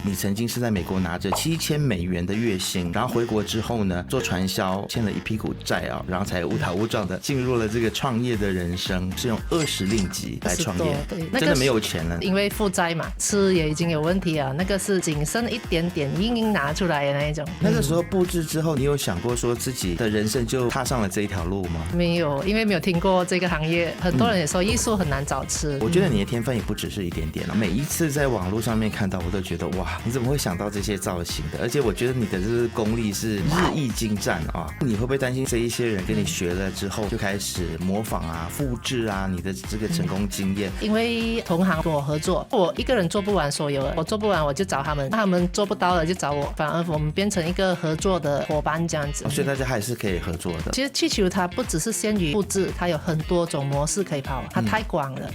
你曾经是在美国拿着$7000的月薪，然后回国之后呢，做传销欠了一屁股债啊，然后才误打误撞的进入了这个创业的人生，是用20令吉来创业，对，真的没有钱了，因为负债嘛，吃也已经有问题了，那个是仅剩一点点硬硬拿出来的那一种。那个时候布置之后，你有想过说自己的人生就踏上了这一条路吗？没有，因为没有听过这个行业，很多人也说艺术很难找吃。我觉得你的天分也不只是一点点了，每一次在网络上面看到，我都觉得哇，你怎么会想到这些造型的？而且我觉得你的这个功力是日益精湛啊！你会不会担心这一些人跟你学了之后就开始模仿啊、复制啊你的这个成功经验？因为同行跟我合作，我一个人做不完所有的，我做不完我就找他们，他们做不到了就找我，反而我们变成一个合作的伙伴这样子。所以大家还是可以合作的。其实气球它不只是限于布置，它有很多种模式可以跑，它太广了。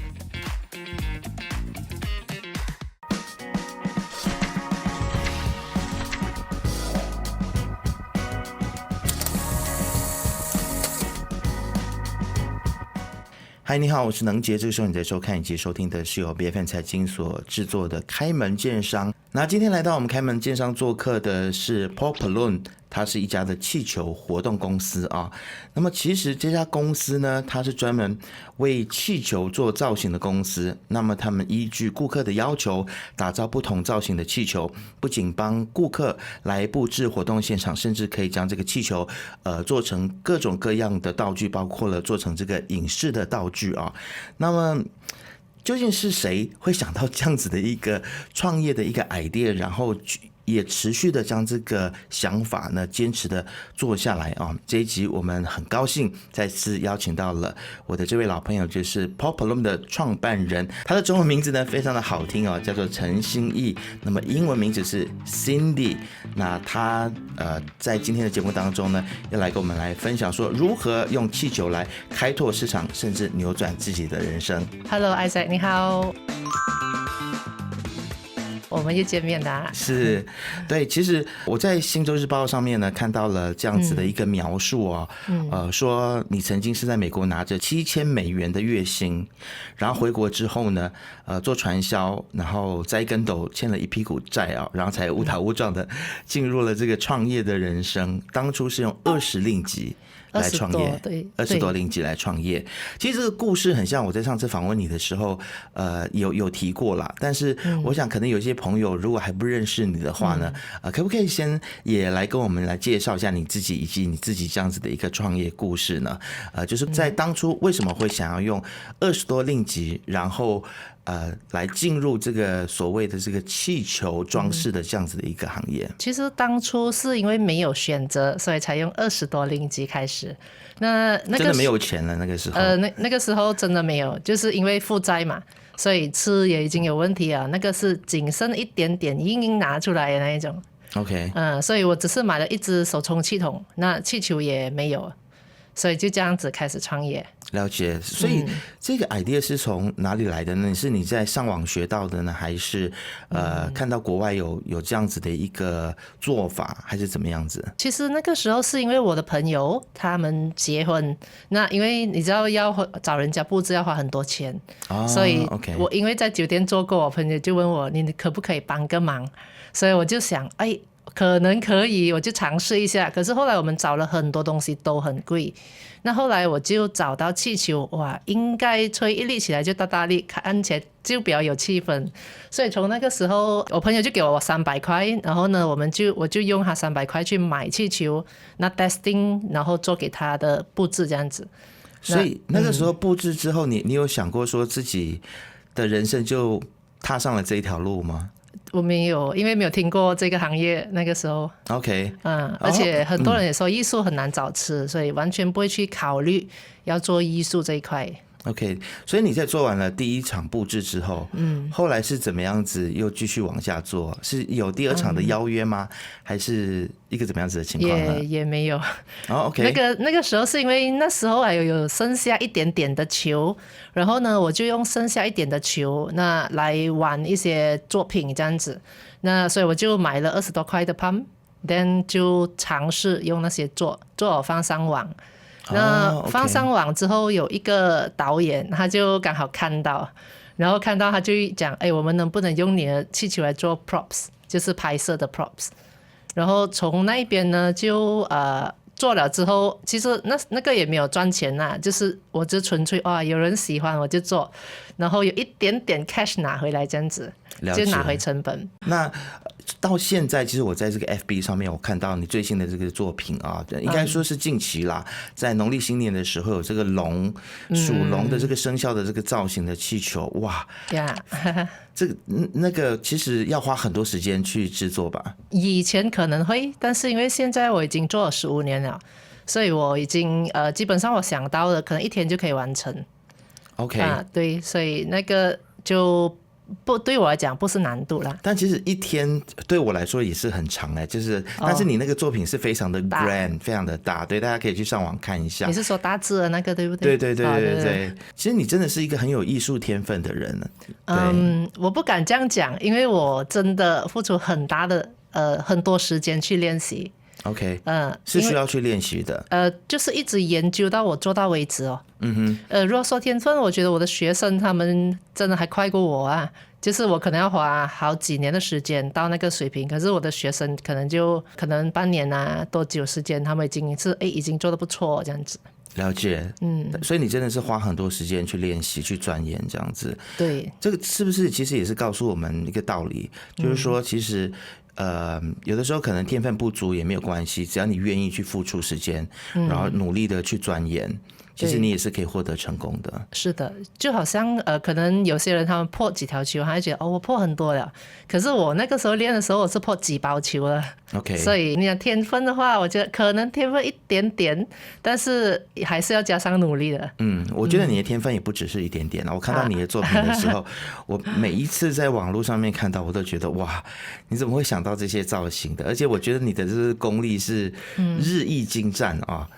嗨，你好，我是能杰。这个时候你在收看以及收听的是由 BFM 财经所制作的开门见商。那今天来到我们开门见商做客的是 Paul Balloon， 它是一家的气球活动公司啊。那么其实这家公司呢，它是专门为气球做造型的公司。那么他们依据顾客的要求，打造不同造型的气球，不仅帮顾客来布置活动现场，甚至可以将这个气球做成各种各样的道具，包括了做成这个影视的道具啊。那么究竟是谁会想到这样子的一个创业的一个 idea， 然后也持续的将这个想法呢坚持的做下来啊？这一集我们很高兴再次邀请到了我的这位老朋友，就是 Paul Balloon 的创办人，他的中文名字呢非常的好听哦，叫做陈心意，那么英文名字是 Cindy。那他在今天的节目当中呢，要来跟我们来分享说如何用气球来开拓市场，甚至扭转自己的人生。Hello Isaac， 你好。我们又见面啦。是，对，其实我在《新洲日报》上面呢看到了这样子的一个描述哦，说你曾经是在美国拿着$7000的月薪，然后回国之后呢，做传销，然后栽跟斗欠了一屁股债啊，然后才误打误撞的进入了这个创业的人生。当初是用20令吉来创业，20多令吉来创业。其实这个故事很像我在上次访问你的时候，有提过啦。但是我想可能有些朋友如果还不认识你的话呢，可不可以先也来跟我们来介绍一下你自己以及你自己这样子的一个创业故事呢？就是在当初为什么会想要用20多令吉，然后来进入这个所谓的这个气球装饰的这样子的一个行业？其实当初是因为没有选择，所以才用20多令吉开始。那个真的没有钱了那个时候？那个时候真的没有，就是因为负债嘛，所以吃也已经有问题了。那个是仅剩一点点硬硬拿出来的那一种。OK， 所以我只是买了一只手充气筒，那气球也没有，所以就这样子开始创业。了解，所以这个 idea 是从哪里来的呢？是你在上网学到的呢，还是看到国外有这样子的一个做法，还是怎么样子？其实那个时候是因为我的朋友他们结婚，那因为你知道要找人家布置要花很多钱，所以我因为在酒店做过，我朋友就问我你可不可以帮个忙，所以我就想可能可以，我就尝试一下。可是后来我们找了很多东西都很贵，那后来我就找到气球，哇，应该吹一粒起来就大大粒，看起来就比较有气氛。所以从那个时候，我朋友就给我300块，然后呢，我就用他300块去买气球，那 testing， 然后做给他的布置这样子。所以那个时候布置之后，你有想过说自己的人生就踏上了这一条路吗？我没有，因为没有听过这个行业。那个时候 ，OK， 而且很多人也说艺术很难找吃，所以完全不会去考虑要做艺术这一块。OK， 所以你在做完了第一场布置之后，后来是怎么样子又继续往下做？是有第二场的邀约吗？还是一个怎么样子的情况呢？也没有。OK， 那个时候是因为那时候还有剩下一点点的球，然后呢，我就用剩下一点的球那来玩一些作品这样子。那所以我就买了20多块的 pump，then 就尝试用那些做放上网。那放上网之后，有一个导演他就刚好看到，然后看到他就讲，我们能不能用你的气球来做 props？就是拍摄的 props。然后从那一边呢，就做了之后，其实那个也没有赚钱啦，就是我就纯粹有人喜欢我就做，然后有一点点 cash 拿回来这样子，就拿回成本。那到现在，其实我在这个 FB 上面，我看到你最新的这个作品啊，应该说是近期啦，在农历新年的时候有这个龙属龙的这个生肖的这个造型的气球，哇！这个那个其实要花很多时间去制作吧？以前可能会，但是因为现在我已经做了15年了，所以我已经基本上我想到的可能1天就可以完成。OK，对，所以那个就对我来讲不是难度啦。但其实1天对我来说也是很长就是但是你那个作品是非常的 grand，非常的大，对，大家可以去上网看一下。你是说大致的那个对不对？对，其实你真的是一个很有艺术天分的人。我不敢这样讲，因为我真的付出很大的很多时间去练习。OK， 是需要去练习的。就是一直研究到我做到为止哦。如果说天分，我觉得我的学生他们真的还快过我啊。就是我可能要花好几年的时间到那个水平，可是我的学生可能半年多久时间，他们已经做得不错这样子。了解，所以你真的是花很多时间去练习、去钻研这样子。对，这个是不是其实也是告诉我们一个道理，就是说其实。有的时候可能天分不足也没有关系，只要你愿意去付出时间，然后努力的去钻研，其实你也是可以获得成功的。是的，就好像可能有些人他们破几条球，他就觉得我破很多了，可是我那个时候练的时候我是破几包球了。OK， 所以你讲天分的话，我觉得可能天分一点点，但是还是要加上努力的。我觉得你的天分也不只是一点点我看到你的作品的时候，我每一次在网络上面看到，我都觉得哇，你怎么会想到这些造型的？而且我觉得你的这个功力是日益精湛啊。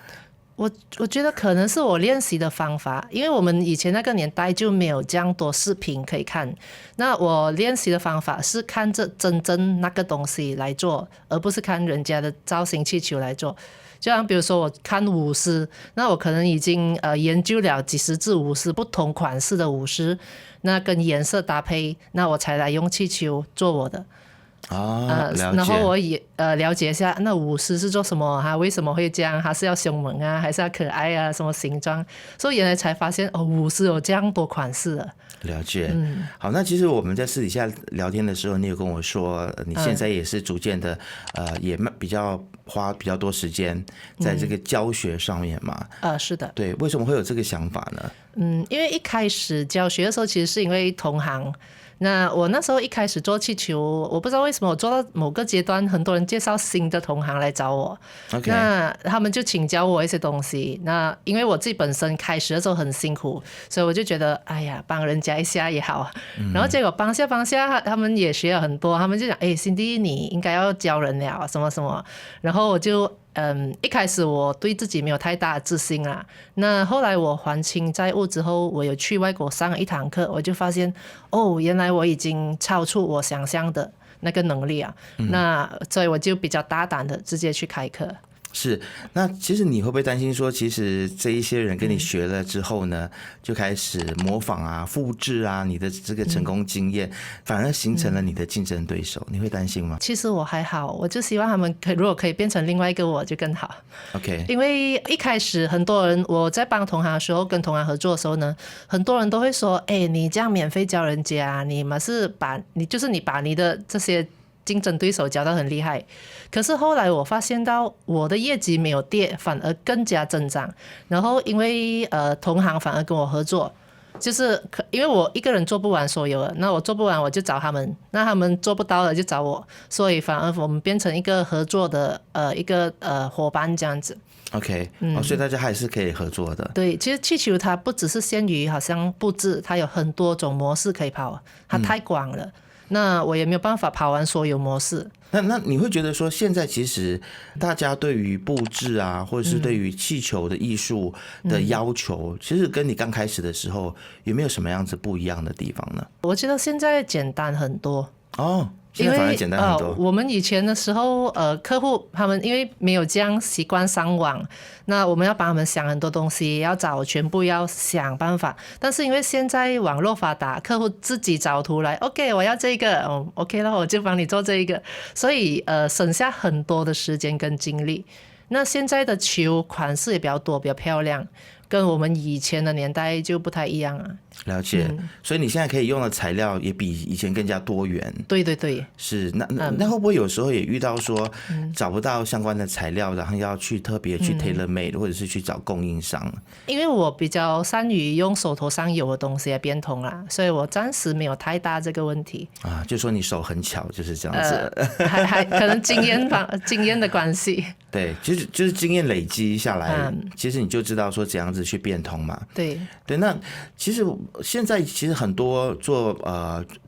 我觉得可能是我练习的方法，因为我们以前那个年代就没有这样多视频可以看。那我练习的方法是看着真正那个东西来做，而不是看人家的造型气球来做。就像比如说我看舞狮，那我可能已经研究了几十支舞狮，不同款式的舞狮，那跟颜色搭配，那我才来用气球做我的。了解。然后我也了解一下那舞狮是做什么，它为什么会这样，它是要凶猛啊还是要可爱啊，什么形状，所以原来才发现舞狮有这样多款式的。了解。好，那其实我们在私底下聊天的时候，你有跟我说你现在也是逐渐的也花比较多时间在这个教学上面嘛。是的。对，为什么会有这个想法呢？因为一开始教学的时候其实是因为同行，那我那时候一开始做气球，我不知道为什么我做到某个阶段，很多人介绍新的同行来找我。Okay. 那他们就请教我一些东西。那因为我自己本身开始的时候很辛苦，所以我就觉得哎呀，帮人家一下也好。然后结果帮下，他们也学了很多，他们就讲Cindy 你应该要教人了什么什么。然后我就一开始我对自己没有太大的自信啦。那后来我还清债务之后，我有去外国上了1堂课，我就发现原来我已经超出我想象的那个能力啊。那所以我就比较大胆的直接去开课。是，那其实你会不会担心说，其实这一些人跟你学了之后呢，就开始模仿啊、复制啊你的这个成功经验，反而形成了你的竞争对手，你会担心吗？其实我还好，我就希望他们如果可以变成另外一个我就更好。OK， 因为一开始很多人我在帮同行的时候，跟同行合作的时候呢，很多人都会说，你这样免费教人家，你把你的这些竞争对手教得很厉害。可是后来我发现到我的业绩没有跌，反而更加增长。然后因为同行反而跟我合作，就是因为我一个人做不完所有的，那我做不完我就找他们，那他们做不到了就找我，所以反而我们变成一个合作的一个伙伴这样子。OK， 所以大家还是可以合作的。对，其实气球它不只是限于好像布置，它有很多种模式可以跑，它太广了。那我也没有办法跑完所有模式。那你会觉得说，现在其实大家对于布置啊，或者是对于气球的艺术的要求，其实跟你刚开始的时候有没有什么样子不一样的地方呢？我觉得现在简单很多。现在反而简单很多。我们以前的时候，客户他们因为没有这样习惯上网，那我们要帮他们想很多东西，要找全部要想办法。但是因为现在网络发达，客户自己找图来 ，OK， 我要这个，OK 了，我就帮你做这个，所以省下很多的时间跟精力。那现在的球款式也比较多，比较漂亮，跟我们以前的年代就不太一样啊。了解，所以你现在可以用的材料也比以前更加多元。对对对，是那会不会有时候也遇到说找不到相关的材料，然后要去特别去 tailor made，或者是去找供应商？因为我比较善于用手头上有的东西来变通啦，所以我暂时没有太大这个问题啊。就说你手很巧，就是这样子。还可能经验的关系。对，就是经验累积下来，其实你就知道说怎样子去变通嘛。对，那其实现在其实很多做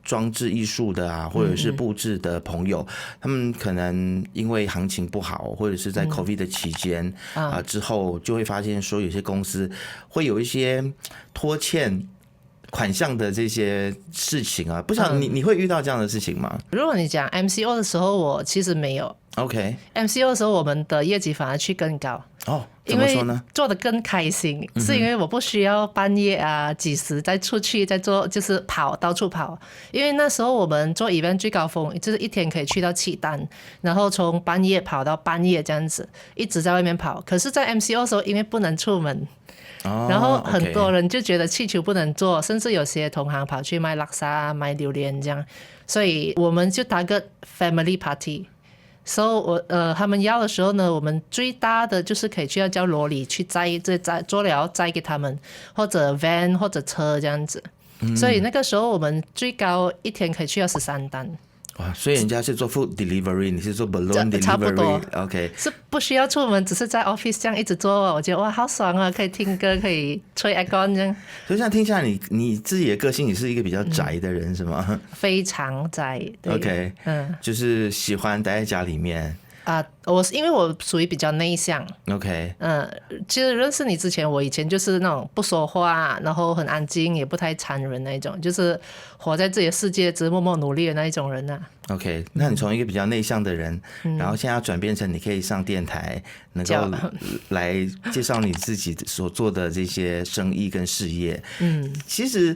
装置艺术的啊，或者是布置的朋友，他们可能因为行情不好，或者是在 COVID 的期间之后，就会发现说有些公司会有一些拖欠款项的这些事情啊，不晓得你会遇到这样的事情吗？如果你讲 MCO 的时候，我其实没有。MCO 的时候，我们的业绩反而去更高。怎么说呢？因为做得更开心，是因为我不需要半夜几时再出去再做，就是到处跑。因为那时候我们做 event 最高峰就是一天可以去到7单，然后从半夜跑到半夜这样子，一直在外面跑。可是，在 MCO 的时候，因为不能出门。然后很多人就觉得气球不能做，甚至有些同行跑去卖拉沙、卖榴莲这样，所以我们就搭个 family party。所以他们要的时候呢，我们最大的就是可以去叫罗里去载做了载给他们，或者 van 或者车这样子。所以那个时候我们最高一天可以去到13单。哇，所以人家是做 food delivery， 你是做 balloon delivery， 差不多 ，OK， 是不需要出门，只是在 office 这样一直做，我觉得哇好爽啊，可以听歌，可以吹 aircon 这样。所以这样听下来，你自己的个性，你是一个比较宅的人是吗？非常宅。OK，就是喜欢待在家里面。因为我属于比较内向。OK，其实认识你之前，我以前就是那种不说话，然后很安静，也不太缠人那一种，就是活在自己的世界，只是默默努力的那一种人啊。OK， 那你从一个比较内向的人，然后现在要转变成你可以上电台，能够来介绍你自己所做的这些生意跟事业，其实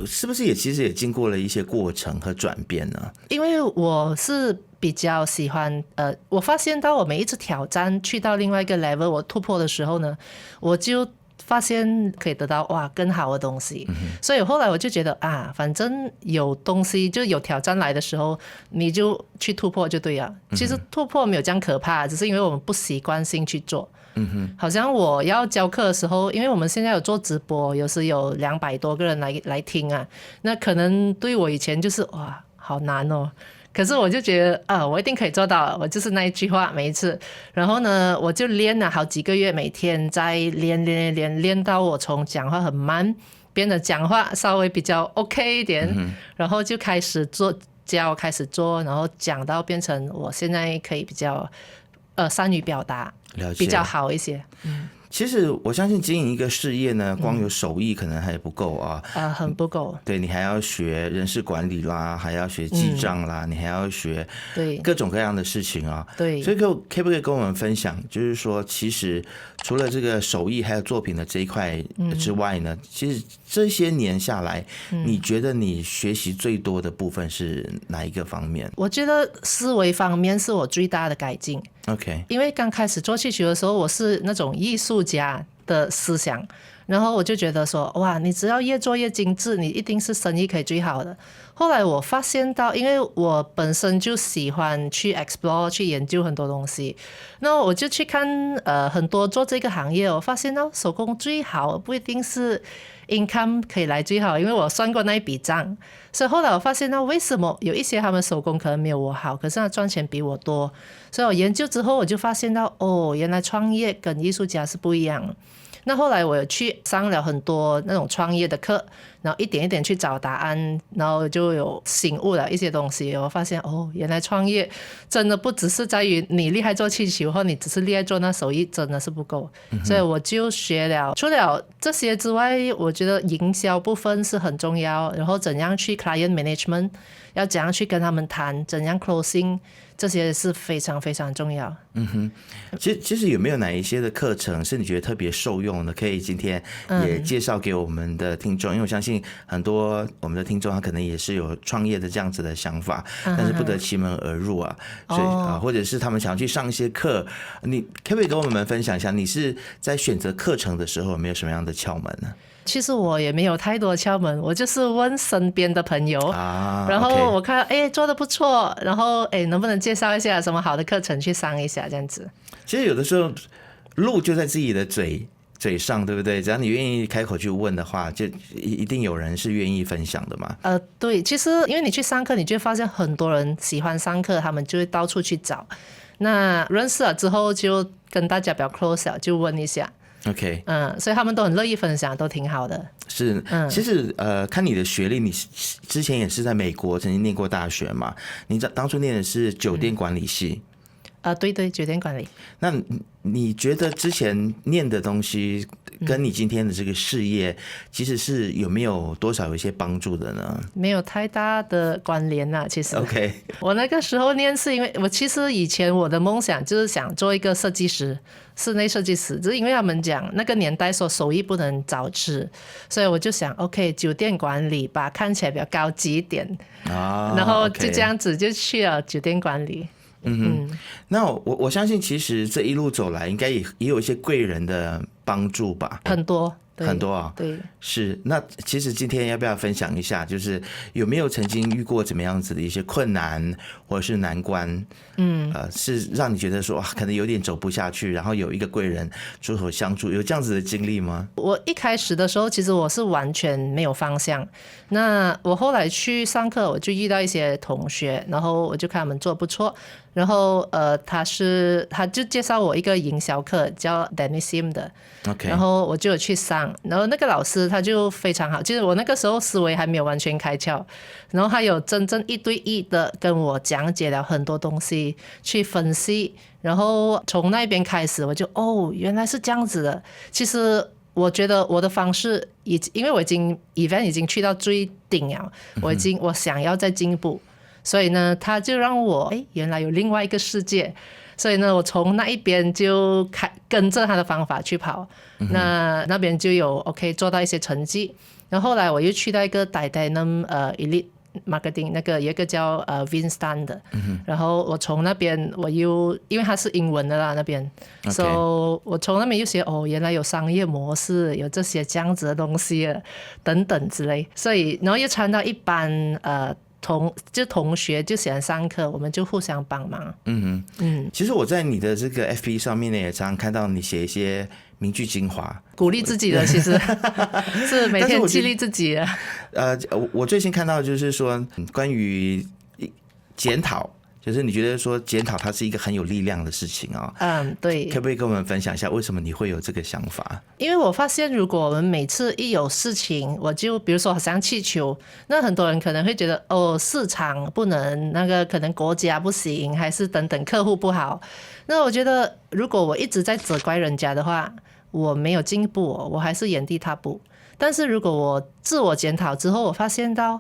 是不是其实也经过了一些过程和转变呢？因为我是比较喜欢我发现到我每一次挑战去到另外一个 level， 我突破的时候呢，我就发现可以得到更好的东西。所以后来我就觉得反正有东西就有挑战来的时候，你就去突破就对了。其实突破没有这样可怕，只是因为我们不习惯性去做。好像我要教课的时候，因为我们现在有做直播，有时有200多个人来听啊，那可能对我以前就是好难哦。可是我就觉得我一定可以做到，我就是那一句话每一次。然后呢，我就练了好几个月，每天在练到我从讲话很慢变得讲话稍微比较 OK 一点，然后就开始开始做，然后讲到变成我现在可以比较善于表达，比较好一些。其实我相信经营一个事业呢，光有手艺可能还不够啊，很不够。对，你还要学人事管理啦，还要学记账啦，你还要学各种各样的事情啊。对，所以可不可以跟我们分享，就是说，其实除了这个手艺还有作品的这一块之外呢，其实这些年下来，你觉得你学习最多的部分是哪一个方面？我觉得思维方面是我最大的改进。OK， 因为刚开始做气球的时候，我是那种艺术家的思想，然后我就觉得说，你只要越做越精致，你一定是生意可以最好的。后来我发现到，因为我本身就喜欢去 explore 去研究很多东西，那我就去看很多做这个行业，我发现到手工最好不一定是 income 可以来最好，因为我算过那一笔账。所以后来我发现到为什么有一些他们手工可能没有我好，可是他赚钱比我多。所以我研究之后我就发现到原来创业跟艺术家是不一样的。那后来我有去上了很多那种创业的课，然后一点一点去找答案，然后就有醒悟了一些东西。我发现原来创业真的不只是在于你厉害做气球，或你只是厉害做那手艺，真的是不够。所以我就学了，除了这些之外，我觉得营销部分是很重要，然后怎样去 client management， 要怎样去跟他们谈，怎样 closing， 这些是非常非常重要。其实有没有哪一些的课程是你觉得特别受用的，可以今天也介绍给我们的听众？因为我相信很多我们的听众他可能也是有创业的这样子的想法，但是不得其门而入啊，所以或者是他们想要去上一些课，你可不可以跟我们分享一下，你是在选择课程的时候有没有什么样的窍门呢？其实我也没有太多窍门，我就是问身边的朋友，然后我看做得不错，然后能不能介绍一下什么好的课程去上一下这样子。其实有的时候路就在自己的嘴上，对不对？只要你愿意开口去问的话，就一定有人是愿意分享的嘛。对，其实因为你去上课，你就会发现很多人喜欢上课，他们就会到处去找。那认识了之后，就跟大家比较 close 了，就问一下。OK， 所以他们都很乐意分享，都挺好的。是，其实看你的学历，你之前也是在美国曾经念过大学嘛？你当初念的是酒店管理系。对，酒店管理。那你觉得之前念的东西跟你今天的这个事业，其实是有没有多少有一些帮助的呢？没有太大的关联啦，其实。OK， 我那个时候念是因为我其实以前我的梦想就是想做一个设计师，室内设计师，只是因为他们讲那个年代说手艺不能早吃，所以我就想 OK 酒店管理吧，看起来比较高级一点，然后就这样子就去了酒店管理。那我相信其实这一路走来应该也有一些贵人的帮助吧。很多啊，对，是。那其实今天要不要分享一下，就是有没有曾经遇过怎么样子的一些困难或者是难关？是让你觉得说可能有点走不下去，然后有一个贵人出手相助，有这样子的经历吗？我一开始的时候，其实我是完全没有方向。那我后来去上课，我就遇到一些同学，然后我就看他们做不错，然后他就介绍我一个营销课叫 Denisim 的。Okay. 然后我就有去上，然后那个老师他就非常好，就是我那个时候思维还没有完全开窍，然后他有真正一对一的跟我讲解了很多东西，去分析，然后从那边开始我就原来是这样子的。其实我觉得我的方式因为我已经 event 已经去到最顶了，我想要再进步，所以呢他就让我原来有另外一个世界。所以呢，我从那一边就跟着他的方法去跑，那边就有 OK 做到一些成绩。然后后来我又去到一个 Titanium Elite Marketing 那个有一个叫Winston 的，然后我从那边因为它是英文的啦那边，所以我从那边又学原来有商业模式，有这些这样子的东西等等之类，所以然后又传到一般同学就喜欢上课，我们就互相帮忙。其实我在你的这个 FB 上面呢，也常常看到你写一些名句精华，鼓励自己的，其实是每天激励自己的。我最近看到就是说关于检讨。就是你觉得说检讨它是一个很有力量的事情对。可不可以跟我们分享一下为什么你会有这个想法？因为我发现如果我们每次一有事情，我就比如说好像气球，那很多人可能会觉得市场不能，那个可能国家不行，还是等等客户不好。那我觉得如果我一直在责怪人家的话，我没有进步，我还是原地踏步。但是如果我自我检讨之后，我发现到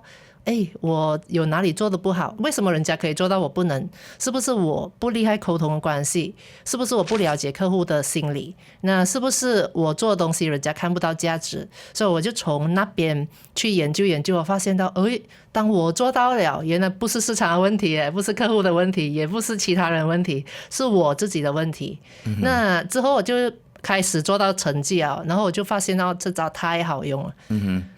我有哪里做的不好？为什么人家可以做到我不能？是不是我不厉害沟通的关系？是不是我不了解客户的心理？那是不是我做的东西人家看不到价值？所以我就从那边去研究，我发现到当我做到了，原来不是市场的问题，不是客户的问题，也不是其他人的问题，是我自己的问题。那之后我就开始做到成绩啊，然后我就发现到这招太好用了，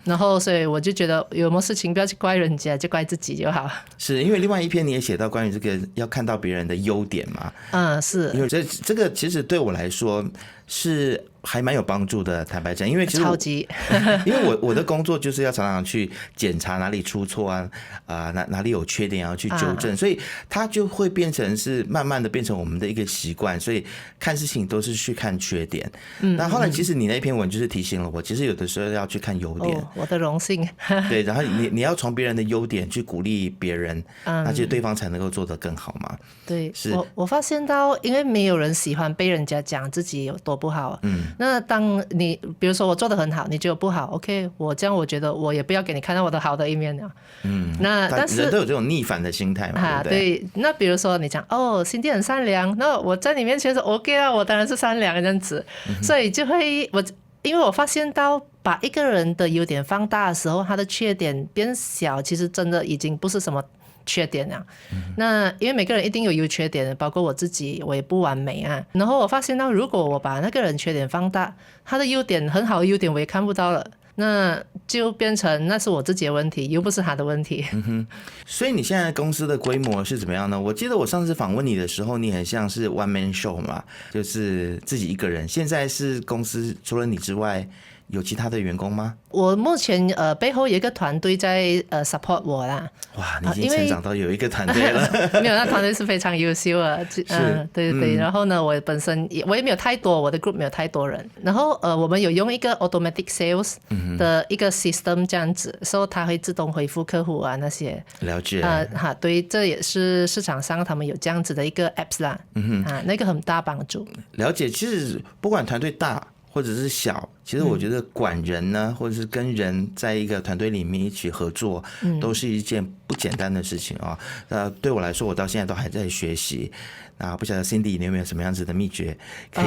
然后所以我就觉得有什么事情不要去怪人家，就怪自己就好。是因为另外一篇你也写到关于这个要看到别人的优点嘛？是因为这个其实对我来说是还蛮有帮助的，坦白讲，因为其实超级因为我的工作就是要常常去检查哪里出错啊，哪里有缺点要去纠正，所以它就会变成是慢慢的变成我们的一个习惯，所以看事情都是去看缺点。那后来其实你那篇文就是提醒了我，其实有的时候要去看优点。我的荣幸。对，然后你要从别人的优点去鼓励别人，那其实对方才能够做得更好嘛。对，是我发现到，因为没有人喜欢被人家讲自己有多不好。那当你比如说我做得很好，你觉得不好 ，OK， 我觉得我也不要给你看到我的好的一面了。那但是人都有这种逆反的心态嘛，对不对？对，那比如说你讲Cindy 很善良，那我在你面前说 OK 啊，我当然是善良这样子，所以就会因为我发现到把一个人的优点放大的时候，他的缺点变小，其实真的已经不是什么缺点了。那因为每个人一定有优缺点，包括我自己，我也不完美啊。然后我发现到，如果我把那个人缺点放大，他的优点很好的优点我也看不到了，那就变成那是我自己的问题，又不是他的问题。所以你现在公司的规模是怎么样呢？我记得我上次访问你的时候，你很像是 one man show 嘛，就是自己一个人。现在是公司除了你之外，有其他的员工吗？我目前背后有一个团队在support 我啦。哇，你已经成长到有一个团队了。没有，那团队是非常优秀的。对对对。然后呢，我本身我也没有太多，我的 group 没有太多人。然后我们有用一个 automatic sales 的一个 system 这样子，所以它会自动回复客户啊那些。了解。对，这也是市场上他们有这样子的一个 apps 啦。那个很大帮助。了解，其实不管团队大或者是小，其实我觉得管人呢，或者是跟人在一个团队里面一起合作，都是一件不简单的事情啊。对我来说，我到现在都还在学习。那不晓得 Cindy 你有没有什么样子的秘诀可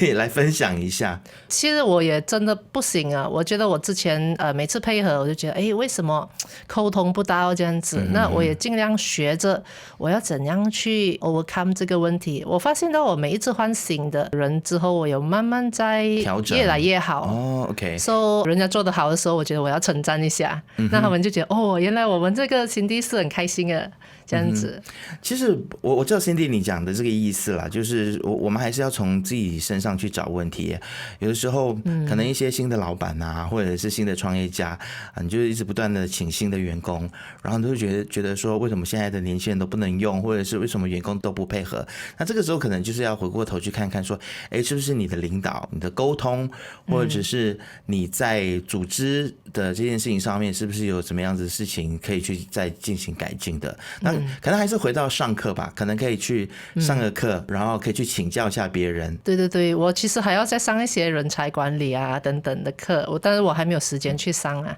以来分享一下？其实我也真的不行啊，我觉得我之前每次配合我就觉得为什么沟通不到这样子，那我也尽量学着我要怎样去 overcome 这个问题。我发现到我每一次换新的人之后，我有慢慢在调整，越来越好。OK， so 人家做得好的时候，我觉得我要称赞一下，那他们就觉得原来我们这个Cindy是很开心的这样子。其实我知道 Cindy 你讲的这个意思啦，就是我们还是要从自己身上去找问题。有的时候可能一些新的老板啊，或者是新的创业家，你就一直不断的请新的员工，然后你就会觉得说为什么现在的年轻人都不能用，或者是为什么员工都不配合。那这个时候可能就是要回过头去看看说，是不是你的领导、你的沟通，或者是你在组织的这件事情上面，是不是有什么样子的事情可以去再进行改进的。那可能还是回到上课吧，可能可以去上个课，然后可以去请教一下别人。对对对，我其实还要再上一些人才管理啊等等的课，但是我还没有时间去上啊。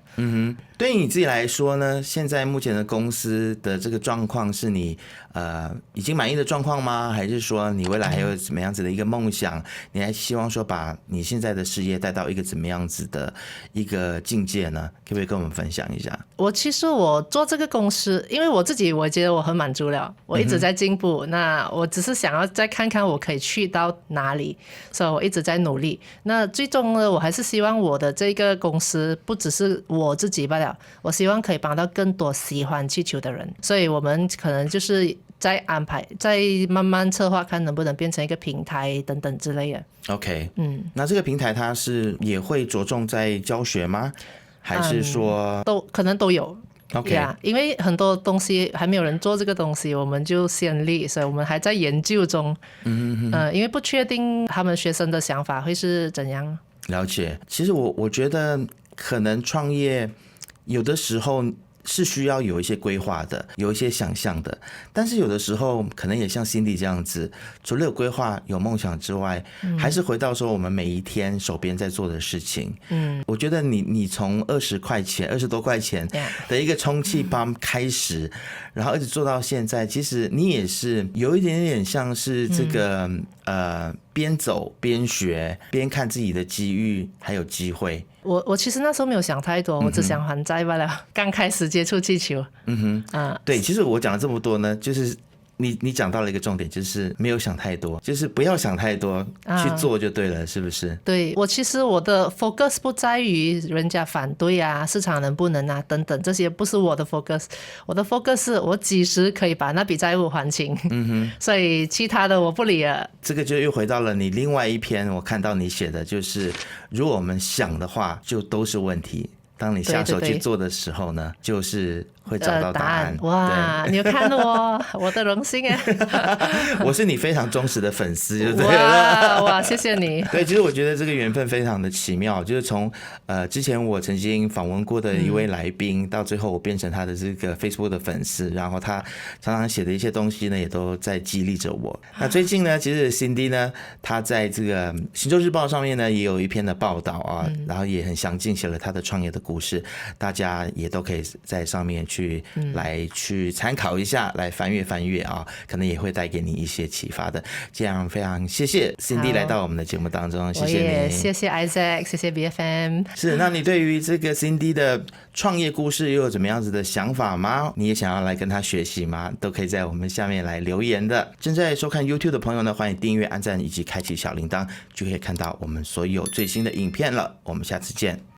对于你自己来说呢，现在目前的公司的这个状况是你已经满意的状况吗？还是说你未来还有怎么样子的一个梦想？你还希望说把你现在的事业带到一个怎么样子的一个境界呢？可不可以跟我们分享一下？其实我做这个公司，因为我自己我觉得我很满足了，我一直在进步。那我只是想要再看看我可以去到哪里，所以我一直在努力。那最终呢，我还是希望我的这个公司不只是我自己罢了，我希望可以帮到更多喜欢气球的人。所以我们可能就是再安排，再慢慢策划，看能不能变成一个平台等等之类的。OK，那这个平台它是也会着重在教学吗？还是说可能都有。OK， 因为很多东西还没有人做这个东西，我们就先立，所以我们还在研究中。因为不确定他们学生的想法会是怎样。了解，其实我觉得可能创业有的时候是需要有一些规划的，有一些想象的，但是有的时候可能也像 Cindy 这样子，除了有规划有梦想之外，还是回到说我们每一天手边在做的事情。我觉得你从20多块钱的一个充气棒开始，然后一直做到现在，其实你也是有一点点像是这个边走边学边看自己的机遇还有机会。我其实那时候没有想太多，我只想还债罢了。刚开始接触气球，对，其实我讲了这么多呢，就是你讲到了一个重点，就是没有想太多，就是不要想太多，去做就对了，是不是？对，其实我的 focus 不在于人家反对啊，市场能不能啊等等，这些不是我的 focus。我的 focus 是我几时可以把那笔债务还清。所以其他的我不理了。这个就又回到了你另外一篇，我看到你写的就是，如果我们想的话，就都是问题。当你下手去做的时候呢，就是会找到答案。哇，你有看我的荣幸哎！我是你非常忠实的粉丝，就对了。哇，谢谢你。对，其实我觉得这个缘分非常的奇妙，就是从之前我曾经访问过的一位来宾，到最后我变成他的这个 Facebook 的粉丝，然后他常常写的一些东西呢，也都在激励着我。那最近呢，其实 Cindy 呢，他在这个《新洲日报》上面呢，也有一篇的报道啊，然后也很详尽写了他的创业的故事，大家也都可以在上面去参考一下，来翻阅啊，可能也会带给你一些启发的。这样非常谢谢 Cindy 来到我们的节目当中，谢谢你，我也谢谢 Isaac， 谢谢 BFM。是，那你对于这个 Cindy 的创业故事又有怎么样子的想法吗？你也想要来跟他学习吗？都可以在我们下面来留言的。正在收看 YouTube 的朋友呢，欢迎订阅、按赞以及开启小铃铛，就可以看到我们所有最新的影片了。我们下次见。